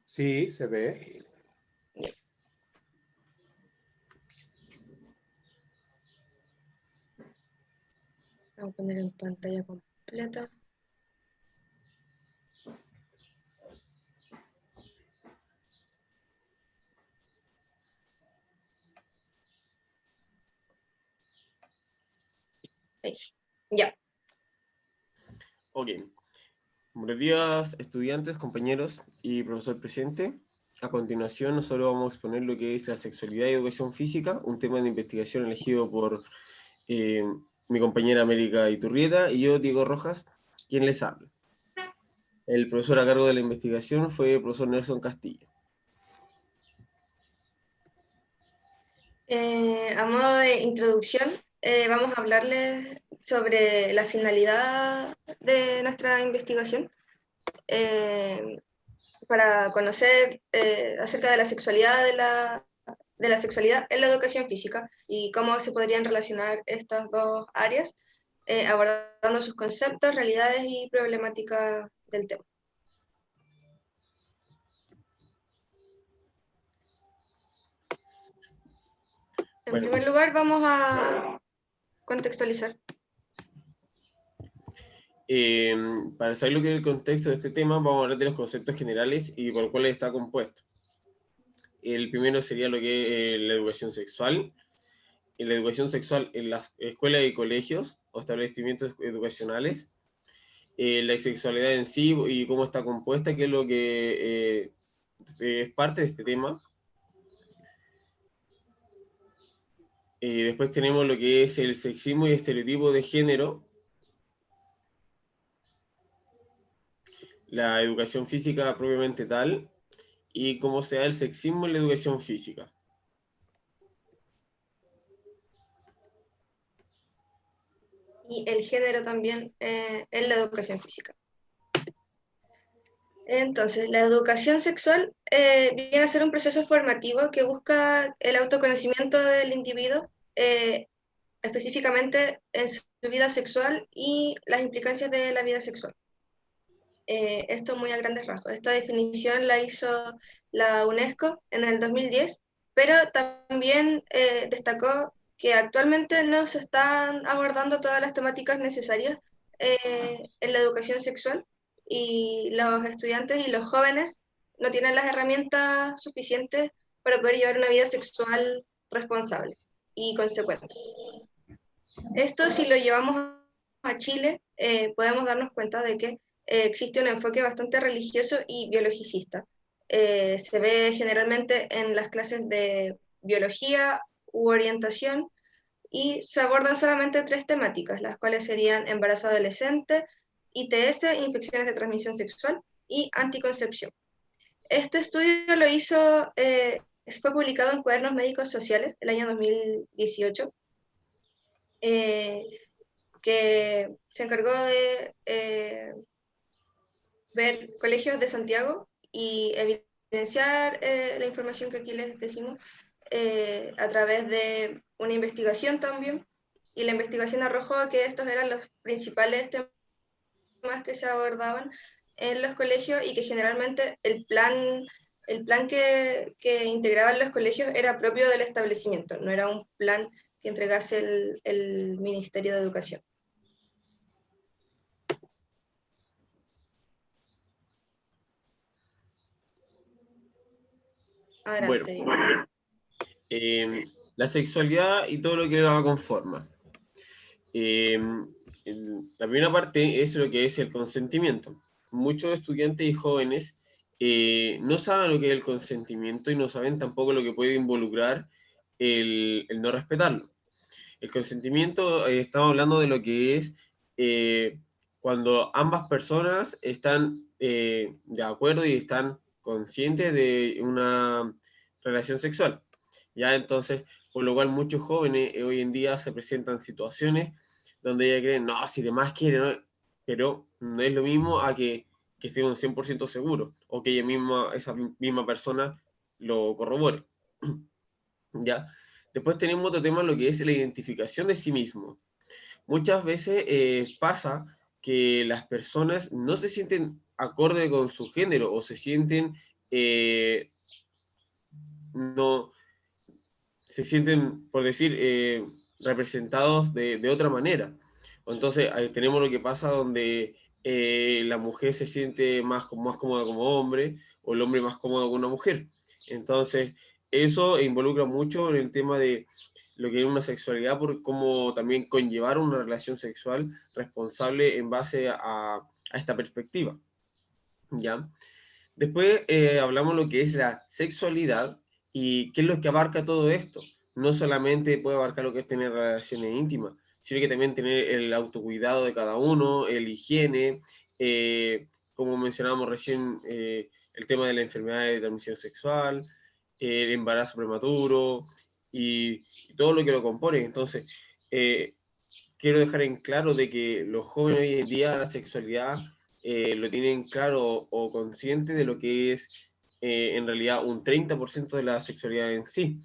Sí, se ve. Vamos a poner en pantalla completa. Ahí sí. Ya. Ok. Buenos días, estudiantes, compañeros y profesor presente. A continuación, nosotros vamos a exponer lo que es la sexualidad y educación física, un tema de investigación elegido por mi compañera América Iturrieta y yo, Diego Rojas, quien les habla. El profesor a cargo de la investigación fue el profesor Nelson Castillo. A modo de introducción, vamos a hablarles sobre la finalidad de nuestra investigación, para conocer acerca de la sexualidad sexualidad en la educación física y cómo se podrían relacionar estas dos áreas, abordando sus conceptos, realidades y problemáticas del tema. En primer lugar, vamos a contextualizar. Para saber lo que es el contexto de este tema, vamos a hablar de los conceptos generales y por los cuales está compuesto. El primero sería lo que es la educación sexual. En la educación sexual en las escuelas y colegios o establecimientos educacionales. La sexualidad en sí y cómo está compuesta, que es lo que es parte de este tema. Después tenemos lo que es el sexismo y estereotipo de género. La educación física propiamente tal, y cómo se da el sexismo en la educación física. Y el género también en la educación física. Entonces, la educación sexual viene a ser un proceso formativo que busca el autoconocimiento del individuo, específicamente en su vida sexual y las implicancias de la vida sexual. Esto muy a grandes rasgos. Esta definición la hizo la UNESCO en el 2010, pero también destacó que actualmente no se están abordando todas las temáticas necesarias en la educación sexual y los estudiantes y los jóvenes no tienen las herramientas suficientes para poder llevar una vida sexual responsable y consecuente. Esto, si lo llevamos a Chile, podemos darnos cuenta de que existe un enfoque bastante religioso y biologicista. Se ve generalmente en las clases de biología u orientación y se abordan solamente tres temáticas, las cuales serían embarazo adolescente, ITS, infecciones de transmisión sexual y anticoncepción. Este estudio lo hizo, fue publicado en Cuadernos Médicos Sociales el año 2018, que se encargó de ver colegios de Santiago y evidenciar la información que aquí les decimos a través de una investigación también. Y la investigación arrojó que estos eran los principales temas que se abordaban en los colegios y que generalmente el plan que integraban los colegios era propio del establecimiento, no era un plan que entregase el Ministerio de Educación. Adelante. Bueno, la sexualidad y todo lo que la conforma. La primera parte es lo que es el consentimiento. Muchos estudiantes y jóvenes no saben lo que es el consentimiento y no saben tampoco lo que puede involucrar el no respetarlo. El consentimiento, estamos hablando de lo que es cuando ambas personas están de acuerdo y están conscientes de una relación sexual. Ya entonces, por lo cual muchos jóvenes hoy en día se presentan situaciones donde ellos creen, no, si demás quieren, ¿no? Pero no es lo mismo a que estén un 100% seguro o que ella misma, esa misma persona lo corrobore. ¿Ya? Después tenemos otro tema, lo que es la identificación de sí mismo. Muchas veces pasa que las personas no se sienten acorde con su género o se sienten no se sienten, por decir, representados de otra manera. Entonces, ahí tenemos lo que pasa donde la mujer se siente más cómoda como hombre, o el hombre más cómodo con una mujer. Entonces, eso involucra mucho en el tema de lo que es una sexualidad, por cómo también conllevar una relación sexual responsable en base a esta perspectiva. ¿Ya? Después hablamos lo que es la sexualidad y qué es lo que abarca todo esto. No solamente puede abarcar lo que es tener relaciones íntimas, sino que también tener el autocuidado de cada uno, el higiene, como mencionábamos recién, el tema de la enfermedad de transmisión sexual, el embarazo prematuro y todo lo que lo compone. Entonces, eh, quiero dejar en claro de que los jóvenes hoy en día la sexualidad lo tienen claro o consciente de lo que es en realidad un 30% de la sexualidad en sí,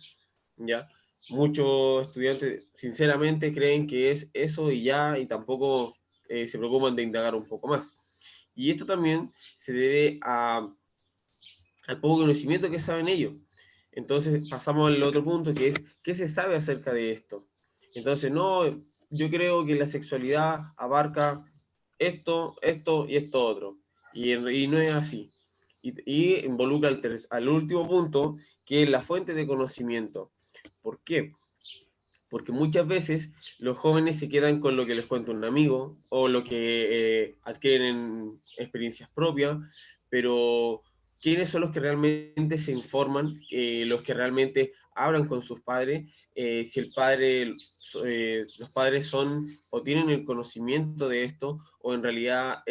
¿ya? Muchos estudiantes sinceramente creen que es eso y ya, y tampoco se preocupan de indagar un poco más. Y esto también se debe al poco conocimiento que saben ellos. Entonces pasamos al otro punto que es, ¿qué se sabe acerca de esto? Entonces, no, yo creo que la sexualidad abarca esto y esto otro. Y no es así. Y involucra al último punto, que es la fuente de conocimiento. ¿Por qué? Porque muchas veces los jóvenes se quedan con lo que les cuenta un amigo o lo que adquieren en experiencias propias, pero ¿quiénes son los que realmente se informan, los que realmente hablan con sus padres? Si el padre, los padres son o tienen el conocimiento de esto o en realidad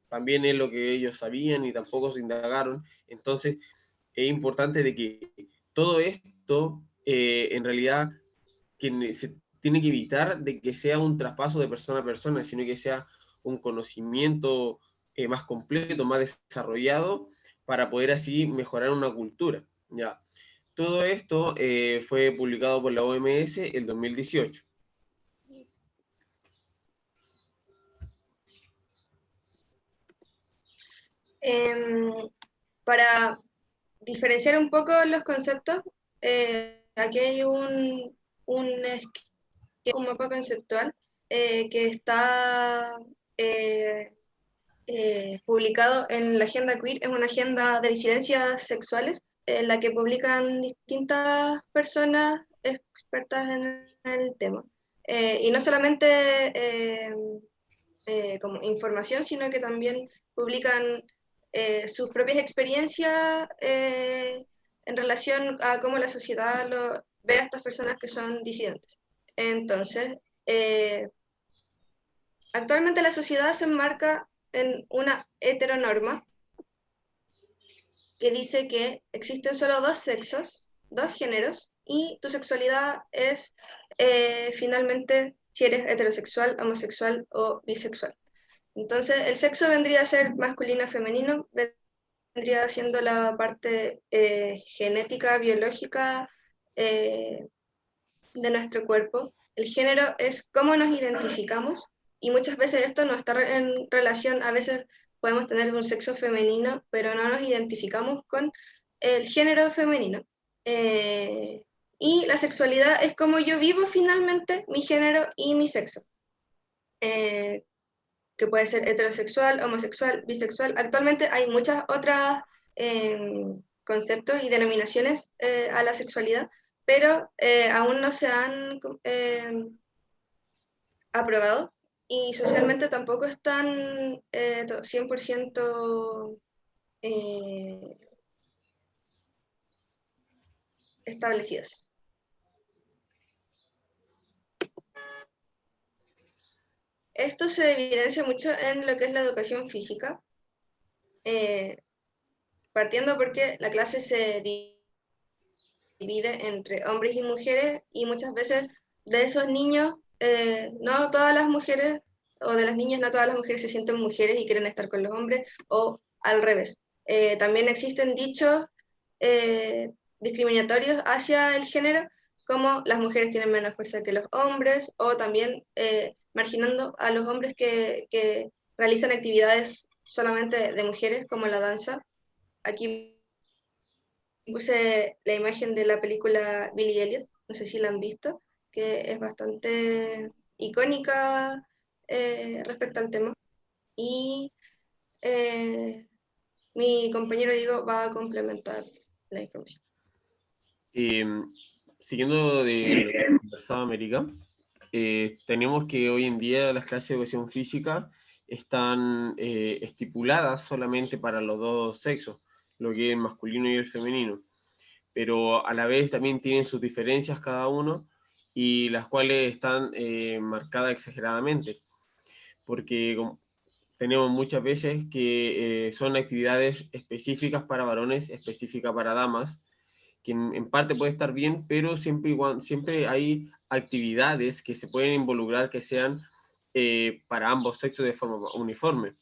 también es lo que ellos sabían y tampoco se indagaron. Entonces es importante de que todo esto en realidad que se tiene que evitar de que sea un traspaso de persona a persona, sino que sea un conocimiento más completo, más desarrollado, para poder así mejorar una cultura. ¿Ya? Todo esto fue publicado por la OMS en 2018. Em, para diferenciar un poco los conceptos, aquí hay un mapa conceptual que está eh, publicado en la Agenda Queer. Es una agenda de disidencias sexuales en la que publican distintas personas expertas en el tema. Y no solamente como información, sino que también publican sus propias experiencias en relación a cómo la sociedad ve a estas personas que son disidentes. Entonces, eh, actualmente la sociedad se enmarca en una heteronorma que dice que existen solo dos sexos, dos géneros, y tu sexualidad es finalmente si eres heterosexual, homosexual o bisexual. Entonces, el sexo vendría a ser masculino o femenino, vendría siendo la parte genética, biológica de nuestro cuerpo. El género es cómo nos identificamos y muchas veces esto no está en relación, a veces podemos tener un sexo femenino, pero no nos identificamos con el género femenino. Eh, y la sexualidad es como yo vivo finalmente mi género y mi sexo. Eh, que puede ser heterosexual, homosexual, bisexual. Actualmente hay muchas otras conceptos y denominaciones a la sexualidad, pero aún no se han aprobado y socialmente tampoco están 100% eh, establecidas. Esto se evidencia mucho en lo que es la educación física, eh, partiendo porque la clase se divide entre hombres y mujeres y muchas veces de esos niños, no todas las mujeres, o de las niñas, no todas las mujeres se sienten mujeres y quieren estar con los hombres, o al revés. También existen dichos discriminatorios hacia el género, como las mujeres tienen menos fuerza que los hombres, o también marginando a los hombres que realizan actividades solamente de mujeres, como la danza. Aquí Puse la imagen de la película Billy Elliot, no sé si la han visto, que es bastante icónica respecto al tema. Y eh, mi compañero Diego va a complementar la información. Eh, Siguiendo de lo que conversaba América, tenemos que hoy en día las clases de educación física están estipuladas solamente para los dos sexos, lo que es el masculino y el femenino, pero a la vez también tienen sus diferencias cada uno y las cuales están marcadas exageradamente, porque tenemos muchas veces que son actividades específicas para varones, específicas para damas, que en parte puede estar bien, pero siempre, igual, siempre hay actividades que se pueden involucrar que sean para ambos sexos de forma uniforme.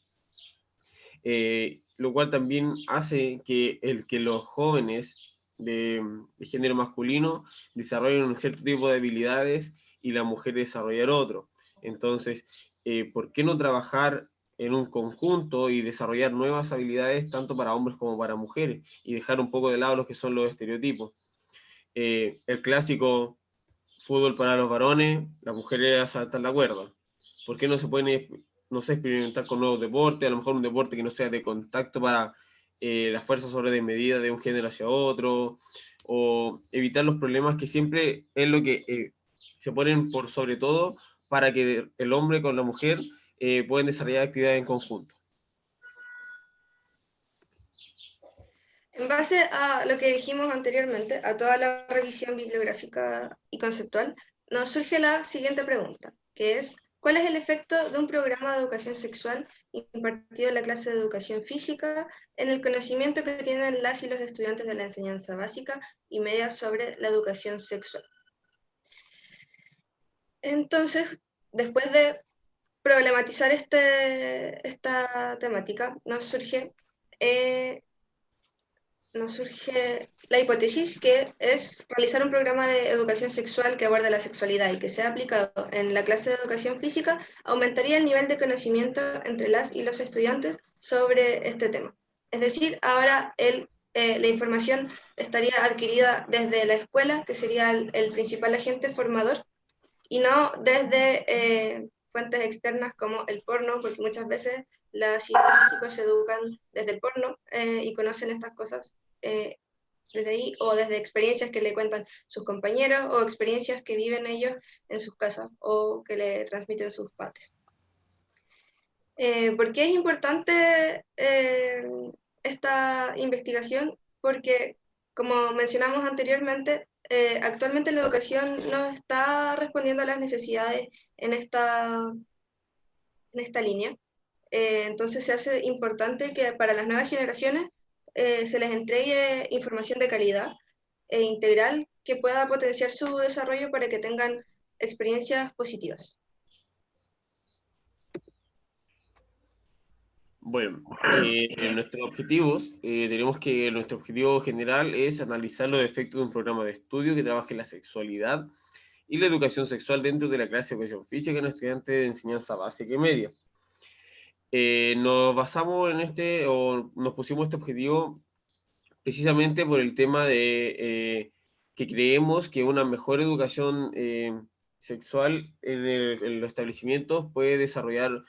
Lo cual también hace que los jóvenes de género masculino desarrollen un cierto tipo de habilidades y la mujer desarrollar otro. Entonces, ¿por qué no trabajar en un conjunto y desarrollar nuevas habilidades tanto para hombres como para mujeres y dejar un poco de lado los que son los estereotipos? El clásico fútbol para los varones, las mujeres a saltar la cuerda. ¿Por qué no se pueden, no sé, experimentar con nuevos deportes? A lo mejor un deporte que no sea de contacto para la fuerza sobre de medida de un género hacia otro, o evitar los problemas que siempre es lo que se ponen por sobre todo para que el hombre con la mujer puedan desarrollar actividades en conjunto. En base a lo que dijimos anteriormente, a toda la revisión bibliográfica y conceptual, nos surge la siguiente pregunta, que es, ¿cuál es el efecto de un programa de educación sexual impartido en la clase de educación física en el conocimiento que tienen las y los estudiantes de la enseñanza básica y media sobre la educación sexual? Entonces, después de problematizar esta temática, eh, nos surge la hipótesis que es realizar un programa de educación sexual que aborde la sexualidad y que sea aplicado en la clase de educación física, aumentaría el nivel de conocimiento entre las y los estudiantes sobre este tema. Es decir, ahora la información estaría adquirida desde la escuela, que sería el principal agente formador, y no desde fuentes externas como el porno, porque muchas veces las y los chicos se educan desde el porno y conocen estas cosas desde ahí, o desde experiencias que le cuentan sus compañeros o experiencias que viven ellos en sus casas o que le transmiten sus padres. ¿Por qué es importante esta investigación? Porque, como mencionamos anteriormente, actualmente la educación no está respondiendo a las necesidades en esta línea. Entonces se hace importante que para las nuevas generaciones se les entregue información de calidad e integral que pueda potenciar su desarrollo para que tengan experiencias positivas. Bueno, nuestros objetivos, tenemos que nuestro objetivo general es analizar los efectos de un programa de estudio que trabaje la sexualidad y la educación sexual dentro de la clase de educación física en estudiantes de enseñanza básica y media. Nos basamos en o nos pusimos este objetivo precisamente por el tema de que creemos que una mejor educación sexual en los establecimientos puede desarrollar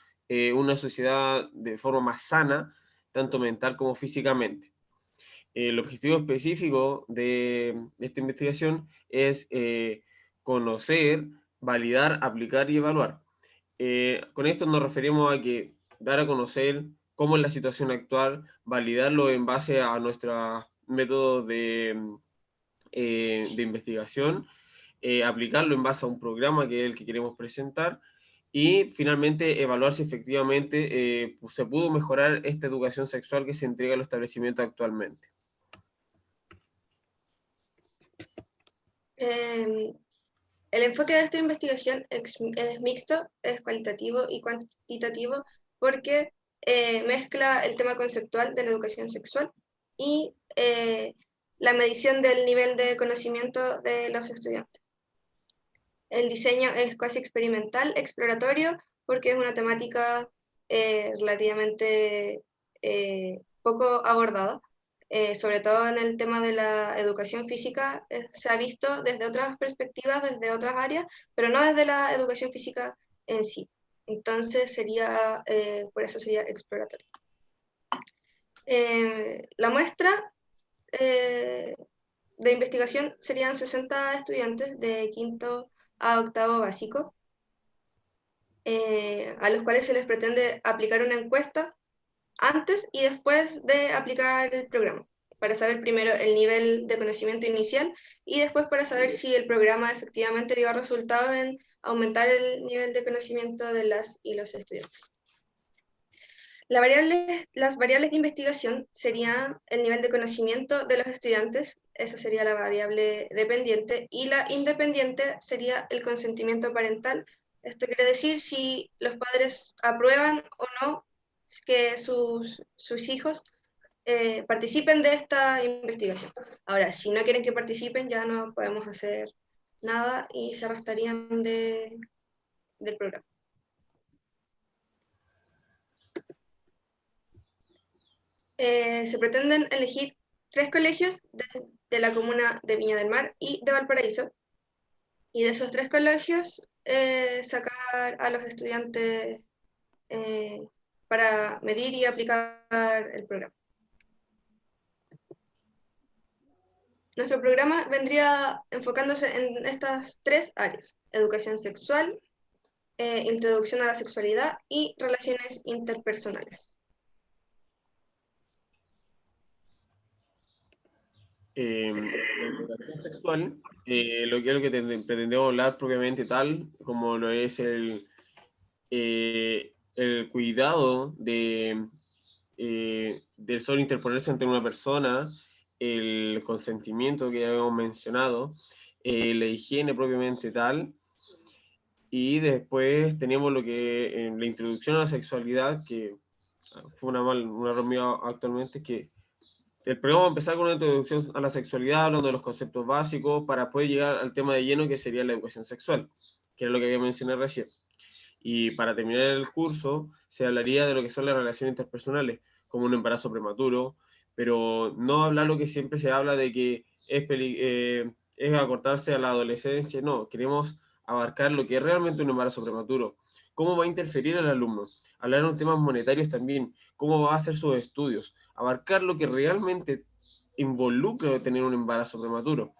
una sociedad de forma más sana, tanto mental como físicamente. El objetivo específico de esta investigación es conocer, validar, aplicar y evaluar. Con esto nos referimos a que dar a conocer cómo es la situación actual, validarlo en base a nuestros métodos de investigación, aplicarlo en base a un programa que es el que queremos presentar y finalmente evaluar si efectivamente se pudo mejorar esta educación sexual que se entrega a los establecimientos actualmente. El enfoque de esta investigación es mixto, es cualitativo y cuantitativo, porque mezcla el tema conceptual de la educación sexual y la medición del nivel de conocimiento de los estudiantes. El diseño es casi experimental, exploratorio, porque es una temática relativamente poco abordada. sobre todo en el tema de la educación física, se ha visto desde otras perspectivas, desde otras áreas, pero no desde la educación física en sí. Entonces sería, por eso sería exploratorio. La muestra de investigación serían 60 estudiantes de quinto a octavo básico, a los cuales se les pretende aplicar una encuesta antes y después de aplicar el programa, para saber primero el nivel de conocimiento inicial y después para saber si el programa efectivamente dio resultados en aumentar el nivel de conocimiento de las y los estudiantes. Las variables de investigación serían el nivel de conocimiento de los estudiantes, esa sería la variable dependiente, y la independiente sería el consentimiento parental. Esto quiere decir si los padres aprueban o no que sus hijos participen de esta investigación. Ahora, si no quieren que participen, ya no podemos hacer nada y se arrastrarían del programa. Se pretenden elegir 3 colegios de la comuna de Viña del Mar y de Valparaíso, y de esos 3 colegios sacar a los estudiantes para medir y aplicar el programa. Nuestro programa vendría enfocándose en estas 3 áreas: educación sexual, introducción a la sexualidad y relaciones interpersonales. La educación sexual, lo que es lo que pretendemos hablar propiamente tal, como lo es el cuidado del solo interponerse ante una persona, el consentimiento que ya habíamos mencionado, la higiene propiamente tal, y después teníamos lo que en la introducción a la sexualidad, que fue un error mío actualmente, que el programa va a empezar con una introducción a la sexualidad, hablando de los conceptos básicos, para poder llegar al tema de lleno, que sería la educación sexual, que era lo que había mencionado recién. Y para terminar el curso, se hablaría de lo que son las relaciones interpersonales, como un embarazo prematuro, pero no hablar lo que siempre se habla de que es acortarse a la adolescencia. No, queremos abarcar lo que es realmente un embarazo prematuro. ¿Cómo va a interferir el alumno? Hablar en temas monetarios también. ¿Cómo va a hacer sus estudios? Abarcar lo que realmente involucra tener un embarazo prematuro.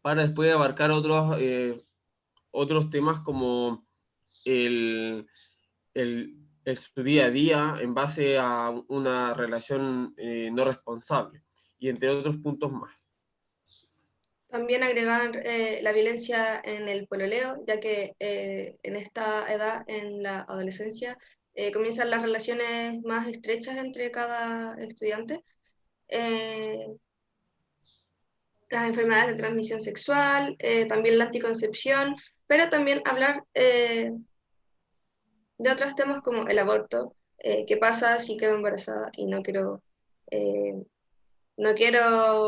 Para después abarcar otros temas como su día a día en base a una relación no responsable, y entre otros puntos más. También agregar la violencia en el pololeo, ya que en esta edad, en la adolescencia, comienzan las relaciones más estrechas entre cada estudiante. Las enfermedades de transmisión sexual, también la anticoncepción, pero también hablar de otros temas como el aborto, qué pasa si quedo embarazada y no quiero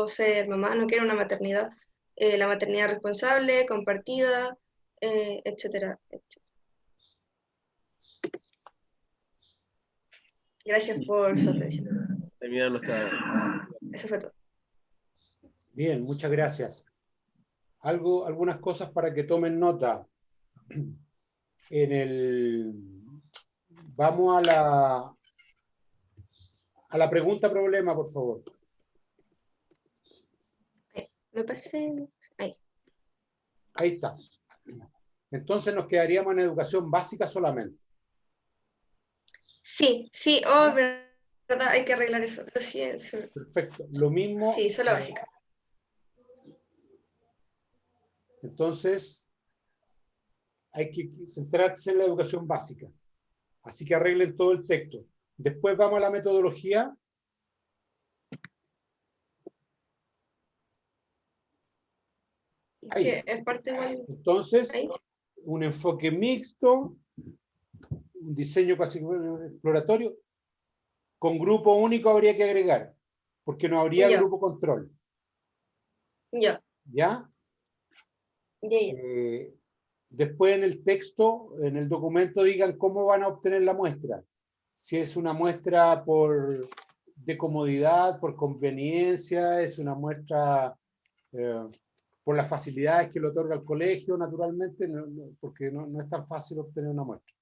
ser mamá, no quiero una maternidad, la maternidad responsable, compartida, etcétera, etcétera. Gracias por su atención. Terminar nuestra... Eso fue todo. Bien, muchas gracias. Algunas cosas para que tomen nota. Vamos a la pregunta problema, por favor. Me pasé ahí. Ahí está. Entonces nos quedaríamos en educación básica solamente. Sí, verdad, hay que arreglar eso. Lo siento. Perfecto. Lo mismo. Sí, solo básica. Entonces, hay que centrarse en la educación básica. Así que arreglen todo el texto. Después vamos a la metodología. Ahí. Que es parte igual. Entonces, ahí. Un enfoque mixto, un diseño exploratorio, con grupo único habría que agregar, porque no habría grupo control. Ya. ¿Ya? Ya. Después en el texto, en el documento, digan cómo van a obtener la muestra. Si es una muestra por de comodidad, por conveniencia, es una muestra por las facilidades que le otorga el colegio, naturalmente, porque no es tan fácil obtener una muestra.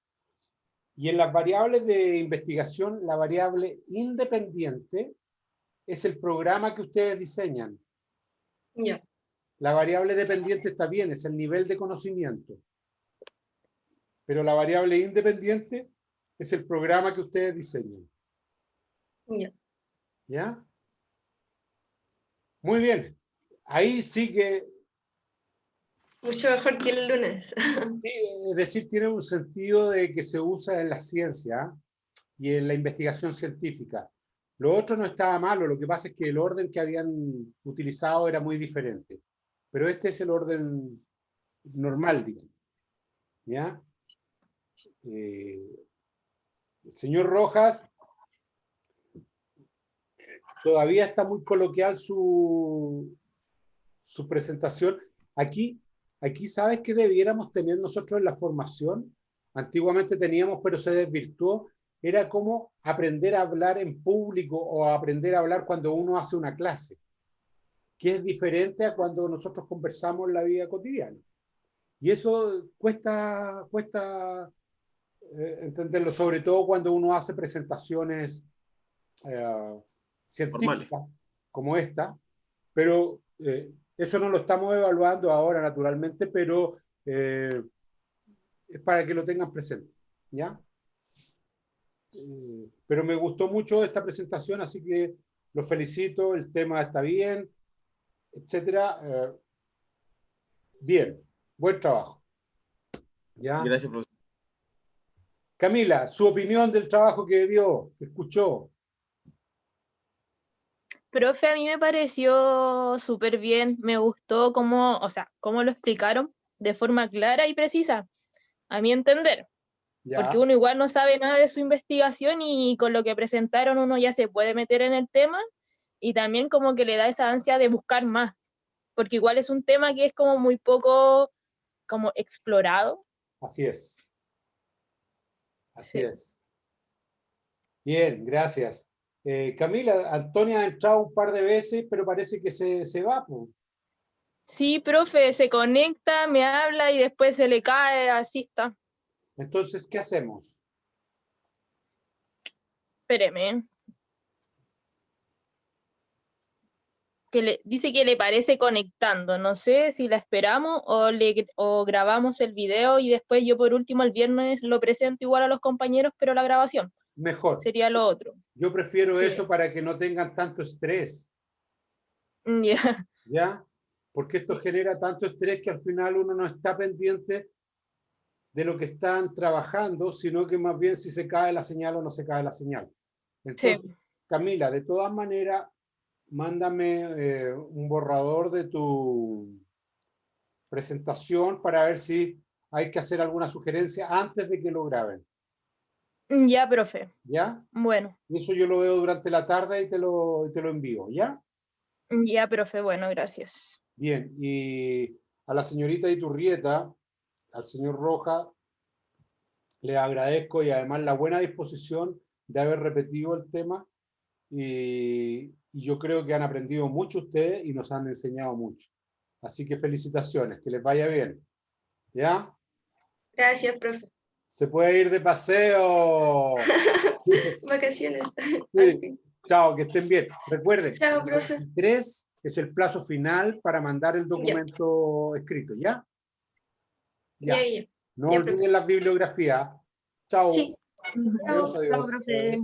Y en las variables de investigación, la variable independiente es el programa que ustedes diseñan. Ya. La variable dependiente está bien, es el nivel de conocimiento. Pero la variable independiente es el programa que ustedes diseñan. Ya. ¿Ya? Muy bien. Ahí sí que... Mucho mejor que el lunes. Es decir, tiene un sentido de que se usa en la ciencia y en la investigación científica. Lo otro no estaba malo, lo que pasa es que el orden que habían utilizado era muy diferente. Pero este es el orden normal, digamos. ¿Ya? El señor Rojas todavía está muy coloquial su presentación. Aquí sabes que debiéramos tener nosotros en la formación. Antiguamente teníamos, pero se desvirtuó. Era como aprender a hablar en público o aprender a hablar cuando uno hace una clase, que es diferente a cuando nosotros conversamos en la vida cotidiana. Y eso cuesta entenderlo, sobre todo cuando uno hace presentaciones científicas formales, como esta, pero eso no lo estamos evaluando ahora, naturalmente, pero es para que lo tengan presente, ¿ya? Pero me gustó mucho esta presentación, así que los felicito, el tema está bien, etcétera. Bien, buen trabajo. ¿Ya? Gracias, profesor. Camila, su opinión del trabajo que vio, que escuchó. Profe, a mí me pareció súper bien, me gustó cómo lo explicaron de forma clara y precisa, a mi entender, ¿Ya? porque uno igual no sabe nada de su investigación y con lo que presentaron uno ya se puede meter en el tema y también como que le da esa ansia de buscar más, porque igual es un tema que es como muy poco como explorado. Así es. Así Sí. es. Bien, gracias. Camila, Antonia ha entrado un par de veces, pero parece que se va, pues. Sí, profe, se conecta, me habla y después se le cae, así está. Entonces, ¿qué hacemos? Espéreme. Dice que le parece conectando. No sé si la esperamos o grabamos el video y después yo por último el viernes lo presento igual a los compañeros, pero la grabación Mejor. sería lo otro. Yo prefiero Sí. eso para que no tengan tanto estrés, Ya. ¿ya? Porque esto genera tanto estrés que al final uno no está pendiente de lo que están trabajando, sino que más bien si se cae la señal o no se cae la señal. Entonces, Sí. Camila, de todas maneras, mándame un borrador de tu presentación para ver si hay que hacer alguna sugerencia antes de que lo graben. Ya, profe. ¿Ya? Bueno. Y eso yo lo veo durante la tarde y te lo envío. ¿Ya? Ya, profe. Bueno, gracias. Bien. Y a la señorita Iturrieta, al señor Roja, le agradezco y además la buena disposición de haber repetido el tema. Y yo creo que han aprendido mucho ustedes y nos han enseñado mucho. Así que felicitaciones, que les vaya bien. ¿Ya? Gracias, profe. Se puede ir de paseo. Vacaciones. Sí. Chao, que estén bien. Recuerden, Chao, el profe. 23 es el plazo final para mandar el documento escrito, ¿ya? Ya. No Ya, olviden profe. las bibliografías. Chao. Sí. Adiós, Chao, adiós. profe.